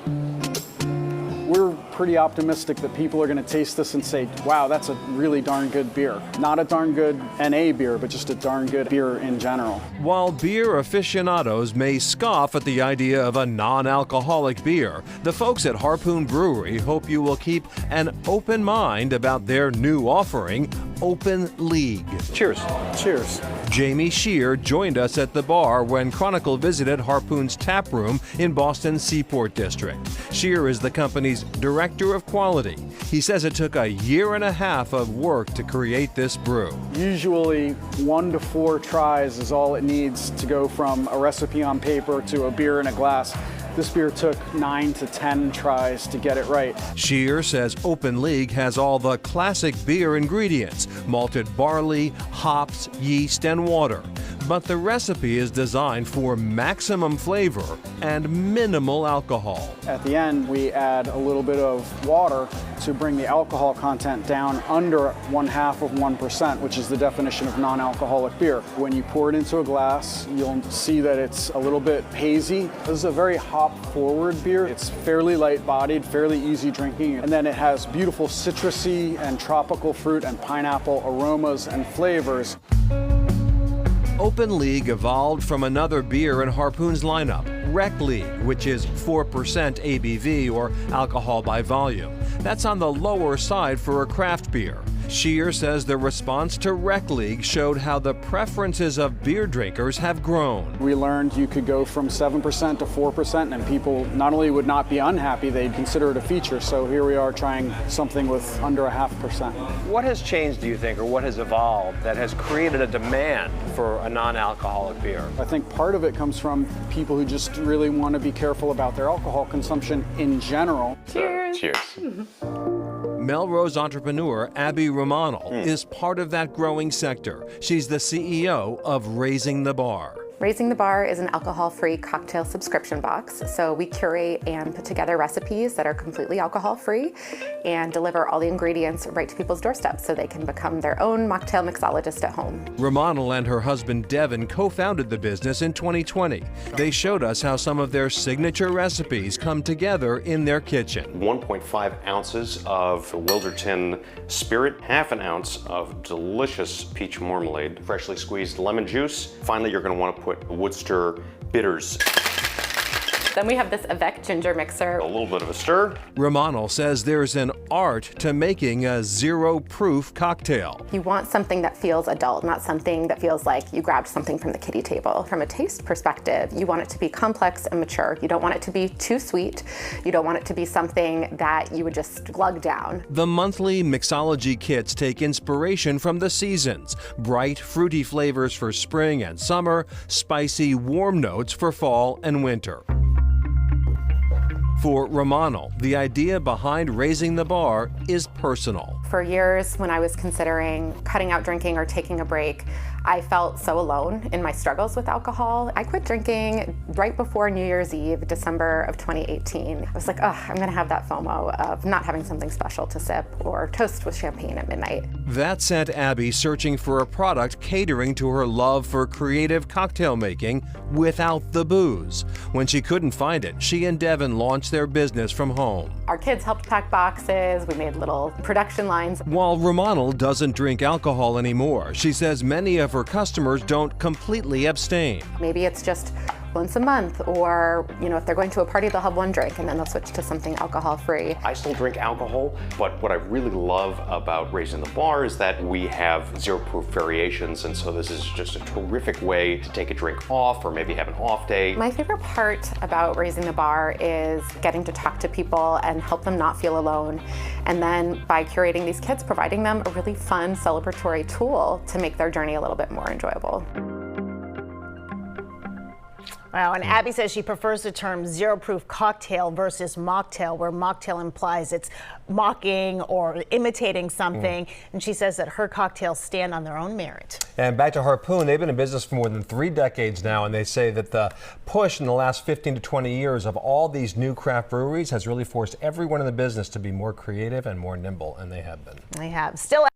We're pretty optimistic that people are going to taste this and say, wow, that's a really darn good beer. Not a darn good NA beer, but just a darn good beer in general. While beer aficionados may scoff at the idea of a non-alcoholic beer, the folks at Harpoon Brewery hope you will keep an open mind about their new offering, Open League. Cheers. Cheers. Jamie Shear joined us at the bar when Chronicle visited Harpoon's tap room in Boston's Seaport District. Shear is the company's director of quality. He says it took a year and a half of work to create this brew. Usually 1 to 4 tries is all it needs to go from a recipe on paper to a beer in a glass. This beer took 9 to 10 tries to get it right. Shear says Open League has all the classic beer ingredients: malted barley, hops, yeast, and water. But the recipe is designed for maximum flavor and minimal alcohol. At the end, we add a little bit of water to bring the alcohol content down under 1/2%, which is the definition of non-alcoholic beer. When you pour it into a glass, you'll see that it's a little bit hazy. This is a very hop-forward beer. It's fairly light-bodied, fairly easy drinking, and then it has beautiful citrusy and tropical fruit and pineapple aromas and flavors. Open League evolved from another beer in Harpoon's lineup, Rec League, which is 4% ABV or alcohol by volume. That's on the lower side for a craft beer. Shear says the response to Rec League showed how the preferences of beer drinkers have grown. We learned you could go from 7% to 4%, and people not only would not be unhappy, they'd consider it a feature. So here we are trying something with under 0.5%. What has changed, do you think, or what has evolved that has created a demand for a non-alcoholic beer? I think part of it comes from people who just really want to be careful about their alcohol consumption in general. Cheers. Cheers. Melrose entrepreneur Abby Romanel is part of that growing sector. She's the CEO of Raising the Bar. Raising the Bar is an alcohol-free cocktail subscription box. So we curate and put together recipes that are completely alcohol-free and deliver all the ingredients right to people's doorsteps so they can become their own mocktail mixologist at home. Romanel and her husband Devin co-founded the business in 2020. They showed us how some of their signature recipes come together in their kitchen. 1.5 ounces of Wilderton Spirit, 1/2 ounce of delicious peach marmalade, freshly squeezed lemon juice. Finally, you're going to want to put Worcester bitters. Then we have this Avec ginger mixer. A little bit of a stir. Romanel says there's an art to making a zero-proof cocktail. You want something that feels adult, not something that feels like you grabbed something from the kiddie table. From a taste perspective, you want it to be complex and mature. You don't want it to be too sweet. You don't want it to be something that you would just glug down. The monthly mixology kits take inspiration from the seasons. Bright, fruity flavors for spring and summer, spicy, warm notes for fall and winter. For Romanel, the idea behind Raising the Bar is personal. For years, when I was considering cutting out drinking or taking a break, I felt so alone in my struggles with alcohol. I quit drinking right before New Year's Eve, December of 2018. I was like, oh, I'm gonna have that FOMO of not having something special to sip or toast with champagne at midnight. That sent Abby searching for a product catering to her love for creative cocktail making without the booze. When she couldn't find it, she and Devin launched their business from home. Our kids helped pack boxes, we made little production lines. While Romanel doesn't drink alcohol anymore, she says many of her customers don't completely abstain. Maybe it's just once a month, or if they're going to a party, they'll have one drink and then they'll switch to something alcohol-free. I still drink alcohol, but what I really love about Raising the Bar is that we have zero-proof variations, and so this is just a terrific way to take a drink off or maybe have an off day. My favorite part about Raising the Bar is getting to talk to people and help them not feel alone. And then by curating these kits, providing them a really fun celebratory tool to make their journey a little bit more enjoyable. Wow, and Abby says she prefers the term zero-proof cocktail versus mocktail, where mocktail implies it's mocking or imitating something. And she says that her cocktails stand on their own merit. And back to Harpoon, they've been in business for more than 3 decades now, and they say that the push in the last 15 to 20 years of all these new craft breweries has really forced everyone in the business to be more creative and more nimble, and they have been. They have. Still